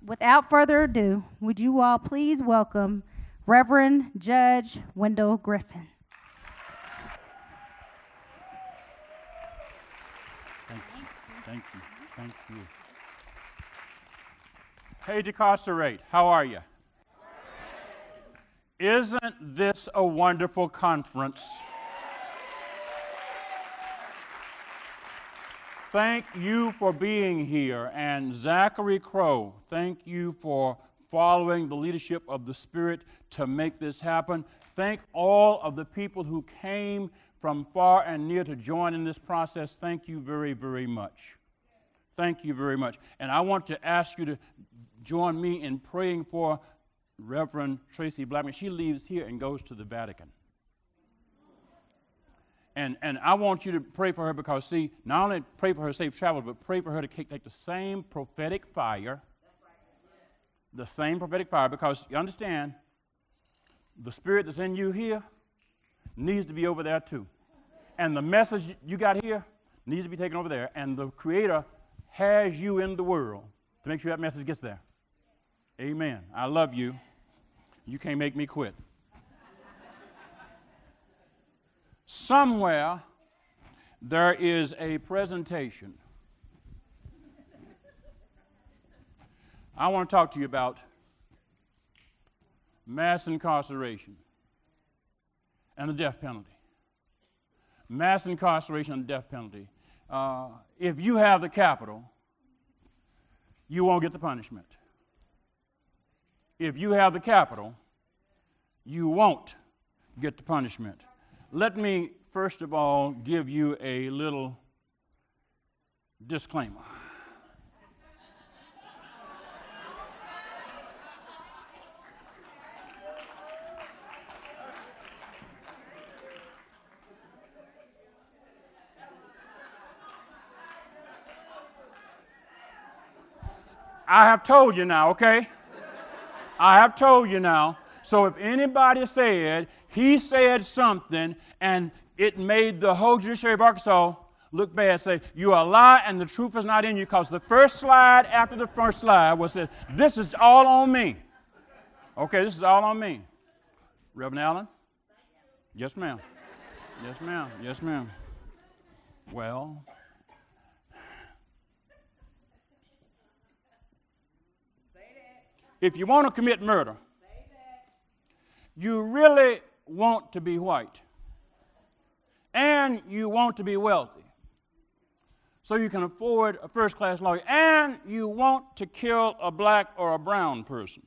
without further ado, would you all please welcome Reverend Judge Wendell Griffen. Thank you. Thank you. Thank you. Hey, DecARcerate, how are you? Isn't this a wonderful conference? Thank you for being here. And Zachary Crow, thank you for following the leadership of the Spirit to make this happen. Thank all of the people who came from far and near to join in this process. Thank you very, very much. Thank you very much. And I want to ask you to join me in praying for Reverend Tracy Blackman. She leaves here and goes to the Vatican. And I want you to pray for her because, see, not only pray for her safe travel, but pray for her to take the same prophetic fire, because you understand, the Spirit that's in you here needs to be over there too. And the message you got here needs to be taken over there. And the Creator has you in the world to make sure that message gets there. Amen. I love you. You can't make me quit. Somewhere there is a presentation. I want to talk to you about mass incarceration and the death penalty. Mass incarceration and the death penalty. If you have the capital, you won't get the punishment. If you have the capital, you won't get the punishment. Let me, first of all, give you a little disclaimer. I have told you now, okay? I have told you now. So if anybody said he said something and it made the whole judiciary of Arkansas look bad, say, you're a lie and the truth is not in you, because the first slide after the first slide was said, this is all on me. Okay, this is all on me. Reverend Allen? Yes, ma'am. Yes, ma'am. Yes, ma'am. Well, if you want to commit murder, you really want to be white, and you want to be wealthy, so you can afford a first-class lawyer, and you want to kill a black or a brown person.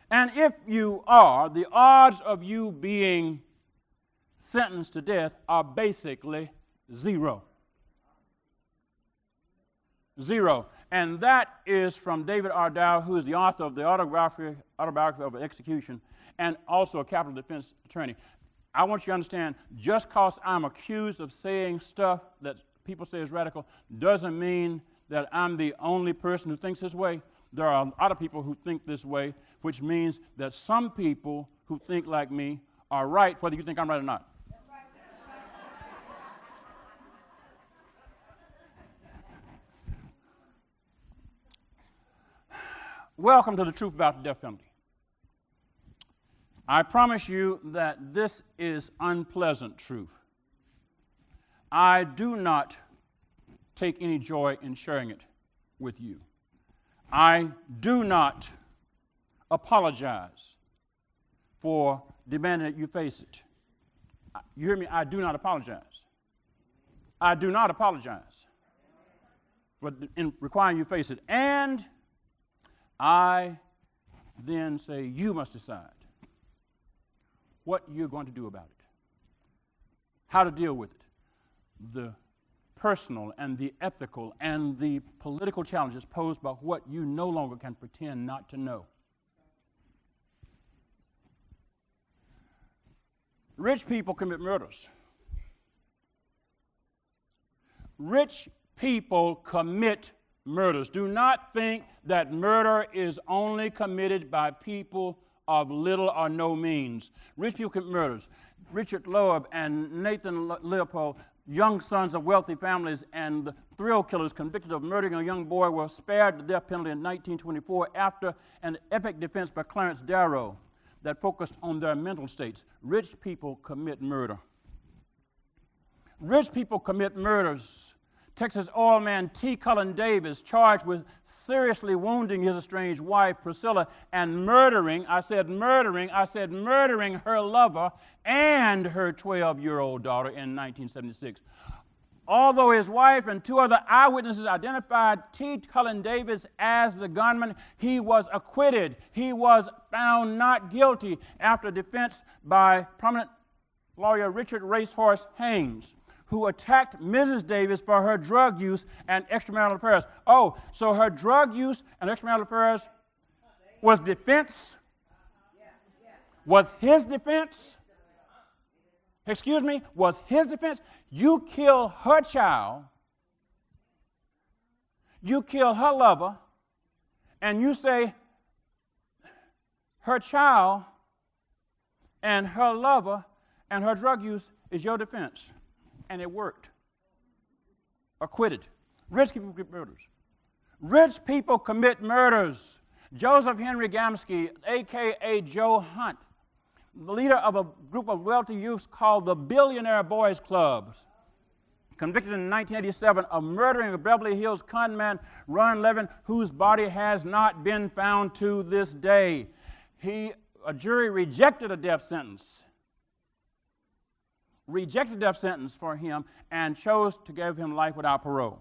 And if you are, the odds of you being sentenced to death are basically zero. Zero. And that is from David R. Dow, who is the author of the autobiography of an execution and also a capital defense attorney. I want you to understand, just because I'm accused of saying stuff that people say is radical doesn't mean that I'm the only person who thinks this way. There are a lot of people who think this way, which means that some people who think like me are right, whether you think I'm right or not. Welcome to the truth about the death penalty. I promise you that this is unpleasant truth. I do not take any joy in sharing it with you. I do not apologize for demanding that you face it. You hear me? I do not apologize. I do not apologize for requiring you face it. And I then say, you must decide what you're going to do about it, how to deal with it, the personal and the ethical and the political challenges posed by what you no longer can pretend not to know. Rich people commit murders. Rich people commit murders. Do not think that murder is only committed by people of little or no means. Rich people commit murders. Richard Loeb and Nathan Leopold, young sons of wealthy families and the thrill killers convicted of murdering a young boy, were spared the death penalty in 1924 after an epic defense by Clarence Darrow that focused on their mental states. Rich people commit murder. Rich people commit murders. Texas oil man T. Cullen Davis, charged with seriously wounding his estranged wife, Priscilla, and murdering her lover and her 12-year-old daughter in 1976. Although his wife and two other eyewitnesses identified T. Cullen Davis as the gunman, he was acquitted. He was found not guilty after defense by prominent lawyer Richard Racehorse Haynes, who attacked Mrs. Davis for her drug use and extramarital affairs. Oh, so her drug use and extramarital affairs was defense? Was his defense? Excuse me, was his defense? You kill her child, you kill her lover, and you say her child and her lover and her drug use is your defense. And it worked. Acquitted. Rich people commit murders. Rich people commit murders. Joseph Henry Gamsky, a.k.a. Joe Hunt, the leader of a group of wealthy youths called the Billionaire Boys Clubs, convicted in 1987 of murdering a Beverly Hills conman, Ron Levin, whose body has not been found to this day. A jury rejected a death sentence. Rejected death sentence for him and chose to give him life without parole.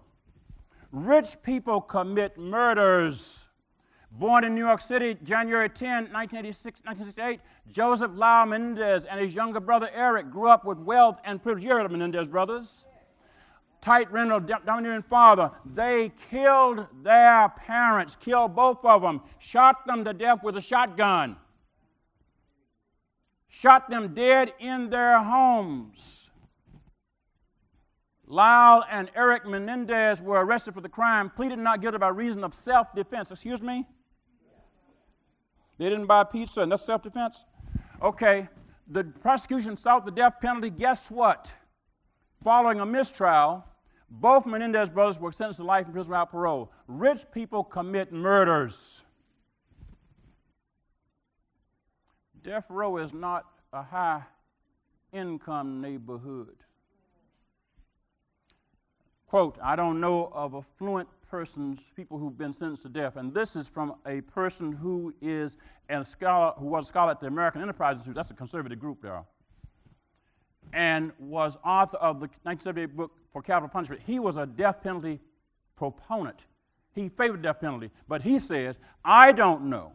Rich people commit murders. Born in New York City, January 10, 1968, Joseph Lau Menendez and his younger brother Eric grew up with wealth and privilege. You heard of the Menendez brothers. Tight rental, domineering father. They killed their parents, killed both of them, shot them to death with a shotgun. Shot them dead in their homes. Lyle and Eric Menendez were arrested for the crime, pleaded not guilty by reason of self-defense. Excuse me? They didn't buy pizza, and that's self-defense? Okay. The prosecution sought the death penalty. Guess what? Following a mistrial, both Menendez brothers were sentenced to life in prison without parole. Rich people commit murders. Death row is not a high-income neighborhood. Quote, I don't know of affluent persons, people who've been sentenced to death, and this is from a person who is a scholar, who was a scholar at the American Enterprise Institute, that's a conservative group there, and was author of the 1978 book For Capital Punishment. He was a death penalty proponent. He favored death penalty, but he says, I don't know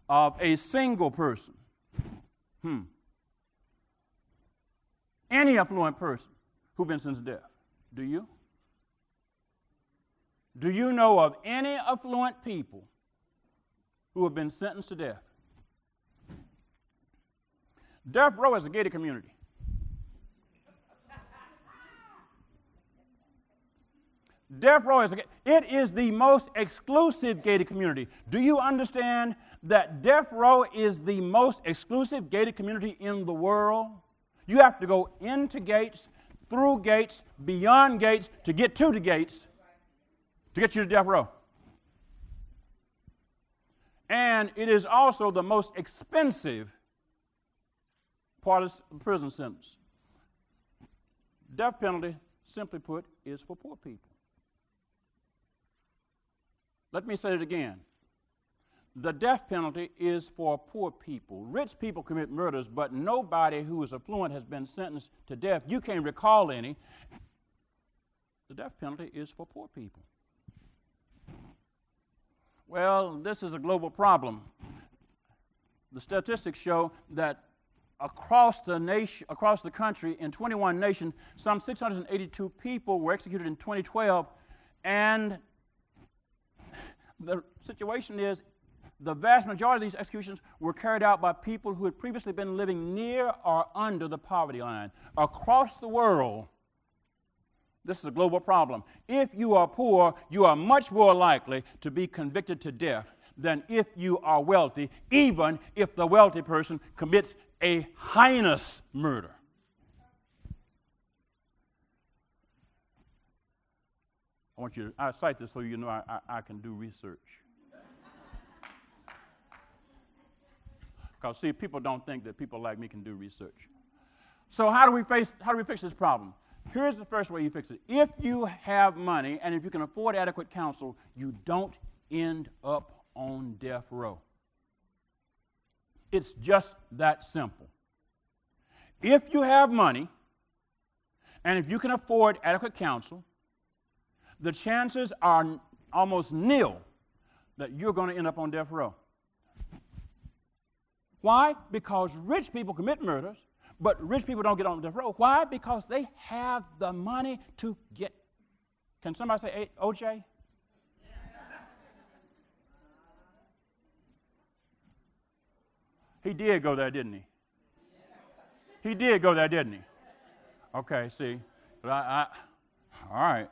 of a single person, any affluent person who's been sentenced to death. Do you? Do you know of any affluent people who have been sentenced to death? Death row is a gated community. Death row is it is the most exclusive gated community. Do you understand that death row is the most exclusive gated community in the world? You have to go into gates, through gates, beyond gates, to get to the gates, to get you to death row. And it is also the most expensive part of the prison sentence. Death penalty, simply put, is for poor people. Let me say it again. The death penalty is for poor people. Rich people commit murders, but nobody who is affluent has been sentenced to death. You can't recall any. The death penalty is for poor people. Well, this is a global problem. The statistics show that across the country, in 21 nations, some 682 people were executed in 2012, and the situation is the vast majority of these executions were carried out by people who had previously been living near or under the poverty line. Across the world, This is a global problem. If you are poor, you are much more likely to be convicted to death than if you are wealthy, even if the wealthy person commits a heinous murder. I cite this so you know I can do research. Because, see, people don't think that people like me can do research. So how do we fix this problem? Here's the first way you fix it. If you have money and if you can afford adequate counsel, you don't end up on death row. It's just that simple. If you have money and if you can afford adequate counsel, the chances are almost nil that you're going to end up on death row. Why? Because rich people commit murders, but rich people don't get on death row. Why? Because they have the money to get. Can somebody say OJ? He did go there, didn't he? He did go there, didn't he? Okay, see. But all right.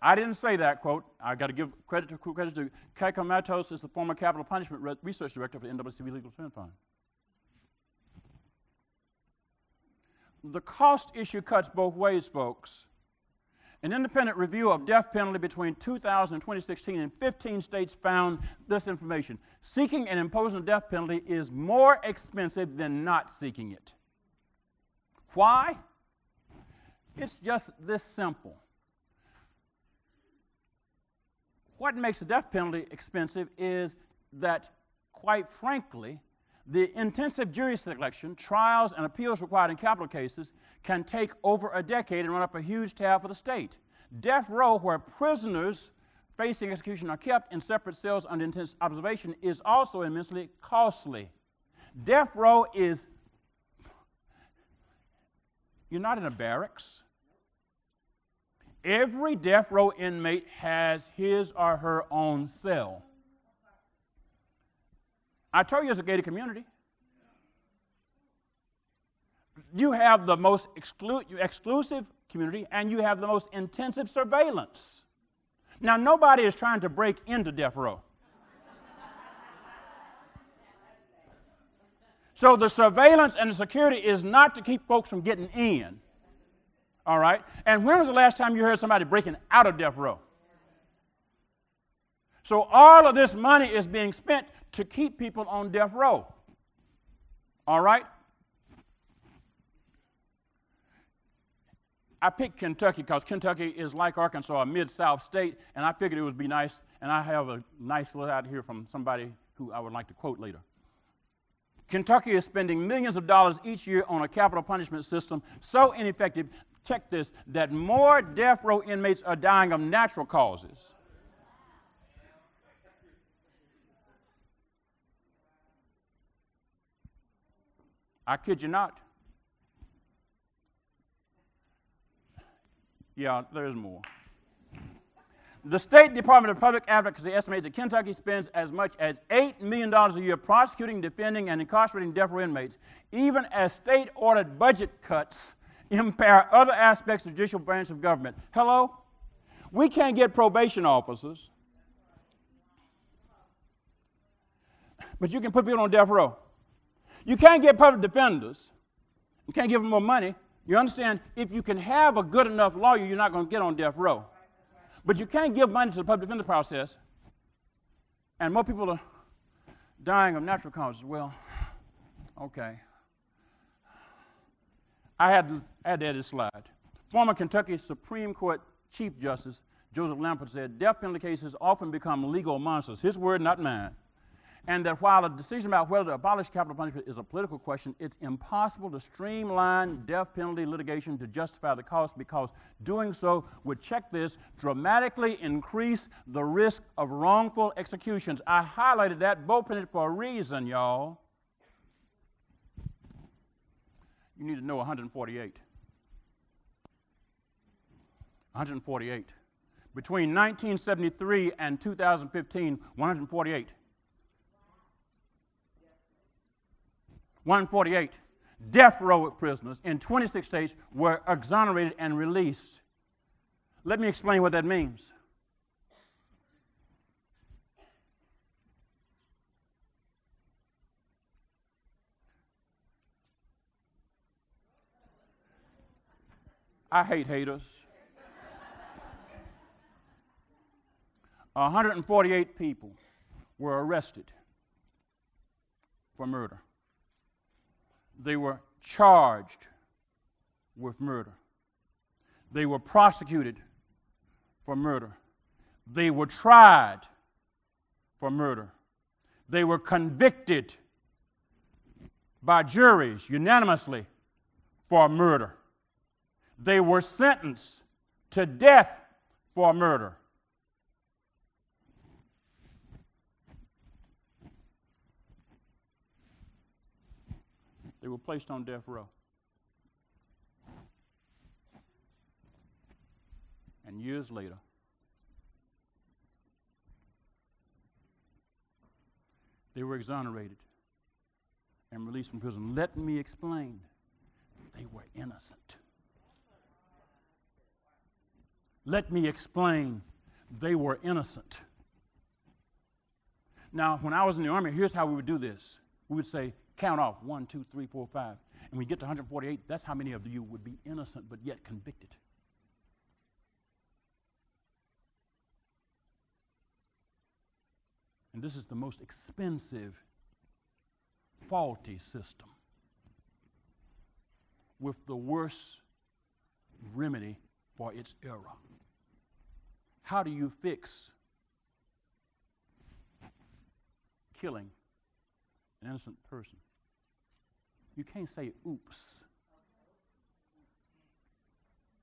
I didn't say that, quote. I got to give credit to credit to Keiko Matos, is the former capital punishment research director for the NAACP Legal Defense Fund. The cost issue cuts both ways, folks. An independent review of death penalty between 2000 and 2016 in 15 states found this information. Seeking and imposing a death penalty is more expensive than not seeking it. Why? It's just this simple. What makes the death penalty expensive is that, quite frankly, the intensive jury selection, trials, and appeals required in capital cases can take over a decade and run up a huge tab for the state. Death row, where prisoners facing execution are kept in separate cells under intense observation, is also immensely costly. Death row is, you're not in a barracks. Every death row inmate has his or her own cell. I told you it's a gated community. You have the most exclusive community, and you have the most intensive surveillance. Now, nobody is trying to break into death row. So the surveillance and the security is not to keep folks from getting in. All right? And when was the last time you heard somebody breaking out of death row? So all of this money is being spent to keep people on death row. All right? I picked Kentucky because Kentucky is like Arkansas, a mid-south state, and I figured it would be nice, and I have a nice little out here from somebody who I would like to quote later. Kentucky is spending millions of dollars each year on a capital punishment system so ineffective, check this, that more death row inmates are dying of natural causes. I kid you not. Yeah, there's more. The State Department of Public Advocacy estimates that Kentucky spends as much as $8 million a year prosecuting, defending, and incarcerating death row inmates, even as state-ordered budget cuts impair other aspects of the judicial branch of government. Hello? We can't get probation officers, but you can put people on death row. You can't get public defenders. You can't give them more money. You understand? If you can have a good enough lawyer, you're not going to get on death row. But you can't give money to the public defender process, and more people are dying of natural causes. Well, okay. I had to add this slide. Former Kentucky Supreme Court Chief Justice Joseph Lampert said, death penalty cases often become legal monsters, his word, not mine, and that while a decision about whether to abolish capital punishment is a political question, it's impossible to streamline death penalty litigation to justify the cost, because doing so would, check this, dramatically increase the risk of wrongful executions. I highlighted that bullpen for a reason, y'all. You need to know 148. 148. Between 1973 and 2015, 148. 148. death row prisoners in 26 states were exonerated and released. Let me explain what that means. I hate haters. 148 people were arrested for murder. They were charged with murder. They were prosecuted for murder. They were tried for murder. They were convicted by juries unanimously for murder. They were sentenced to death for murder. They were placed on death row. And years later, they were exonerated and released from prison. Let me explain. They were innocent. Let me explain. They were innocent. Now, when I was in the Army, here's how we would do this. We would say, count off 1, 2, 3, 4, 5. And we get to 148, that's how many of you would be innocent but yet convicted. And this is the most expensive, faulty system with the worst remedy for its error. How do you fix killing an innocent person? You can't say oops.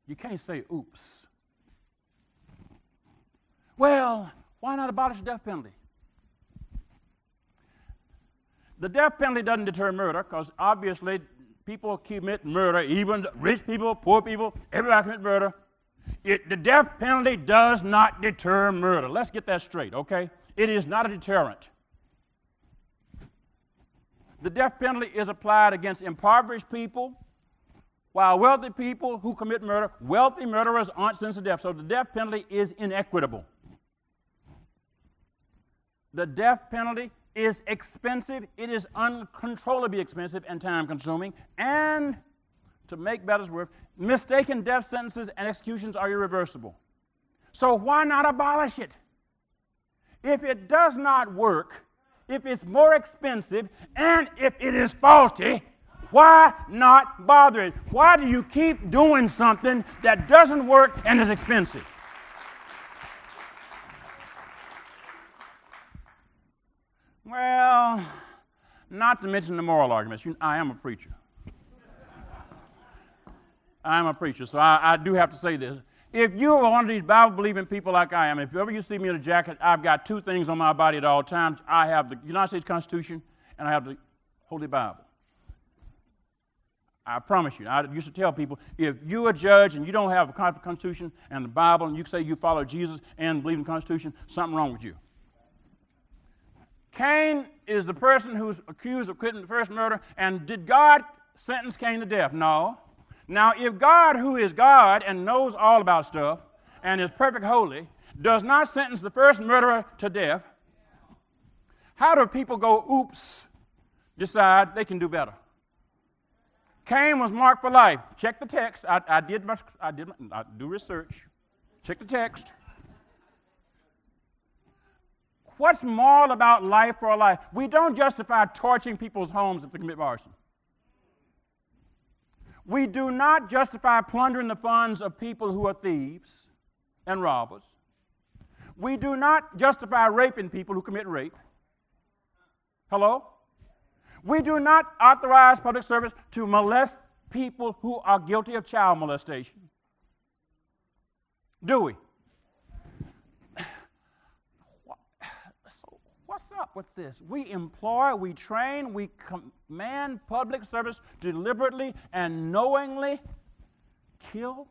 You can't say oops. Well, why not abolish the death penalty? The death penalty doesn't deter murder because obviously people commit murder, even rich people, poor people, everybody commits murder. The death penalty does not deter murder. Let's get that straight, okay? It is not a deterrent. The death penalty is applied against impoverished people, while wealthy people who commit murder, wealthy murderers aren't sentenced to death. So the death penalty is inequitable. The death penalty is expensive. It is uncontrollably expensive and time-consuming. And to make matters worse, mistaken death sentences and executions are irreversible. So why not abolish it? If it does not work, if it's more expensive, and if it is faulty, why not bother it? Why do you keep doing something that doesn't work and is expensive? Well, not to mention the moral arguments. I am a preacher. I am a preacher, so I do have to say this. If you're one of these Bible-believing people like I am, if ever you see me in a jacket, I've got two things on my body at all times. I have the United States Constitution, and I have the Holy Bible. I promise you. I used to tell people, if you're a judge and you don't have a Constitution and the Bible, and you say you follow Jesus and believe in the Constitution, something wrong with you. Cain is the person who's accused of committing the first murder, and did God sentence Cain to death? No. Now, if God, who is God and knows all about stuff and is perfect holy, does not sentence the first murderer to death, how do people go, oops, decide they can do better? Cain was marked for life. Check the text. I do research. Check the text. What's moral about life for a life? We don't justify torching people's homes if they commit arson. We do not justify plundering the funds of people who are thieves and robbers. We do not justify raping people who commit rape. Hello? We do not authorize public service to molest people who are guilty of child molestation. Do we? So what's up with this? We employ, we train, we command public service to deliberately and knowingly kill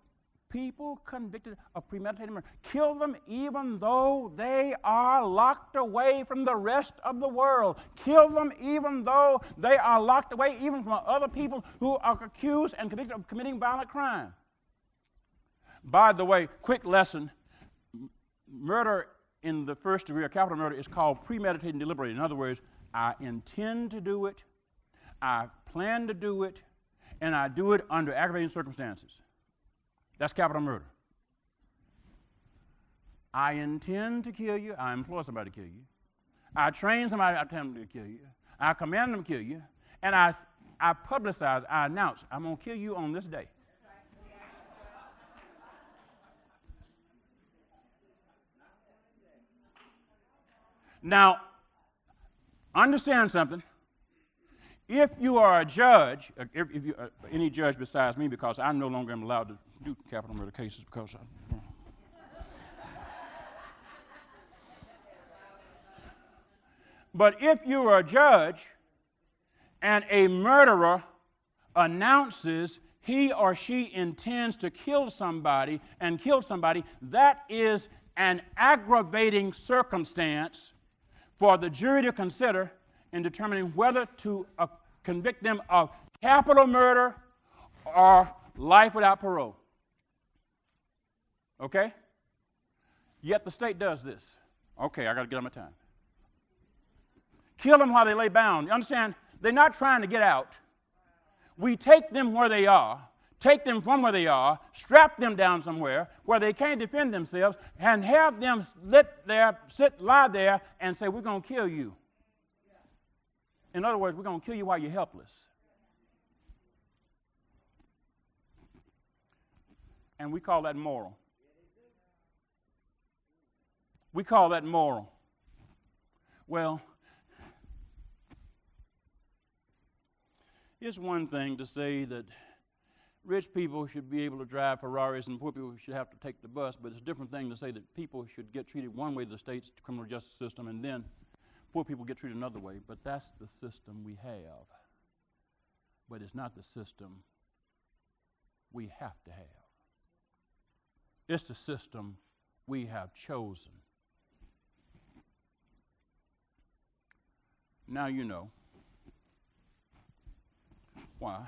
people convicted of premeditated murder. Kill them even though they are locked away from the rest of the world. Kill them even though they are locked away even from other people who are accused and convicted of committing violent crime. By the way, quick lesson, murder in the first degree, or capital murder, is called premeditated and deliberated. In other words, I intend to do it, I plan to do it, and I do it under aggravating circumstances. That's capital murder. I intend to kill you. I employ somebody to kill you. I train somebody to attempt to kill you. I command them to kill you. And I publicize, I announce, I'm going to kill you on this day. Now, understand something. If you are a judge, if you any judge besides me, because I no longer am allowed to do capital murder cases because but if you are a judge and a murderer announces he or she intends to kill somebody and kill somebody, that is an aggravating circumstance for the jury to consider in determining whether to convict them of capital murder or life without parole. Okay? Yet the state does this. Okay, I got to get on my time. Kill them while they lay bound. You understand? They're not trying to get out. We take them where they are, take them from where they are, strap them down somewhere where they can't defend themselves, and have them lie there and say, we're going to kill you. In other words, we're going to kill you while you're helpless. And we call that moral. We call that moral. Well, it's one thing to say that rich people should be able to drive Ferraris and poor people should have to take the bus, but it's a different thing to say that people should get treated one way in the state's criminal justice system and then poor people get treated another way. But that's the system we have. But it's not the system we have to have. It's the system we have chosen. Now you know why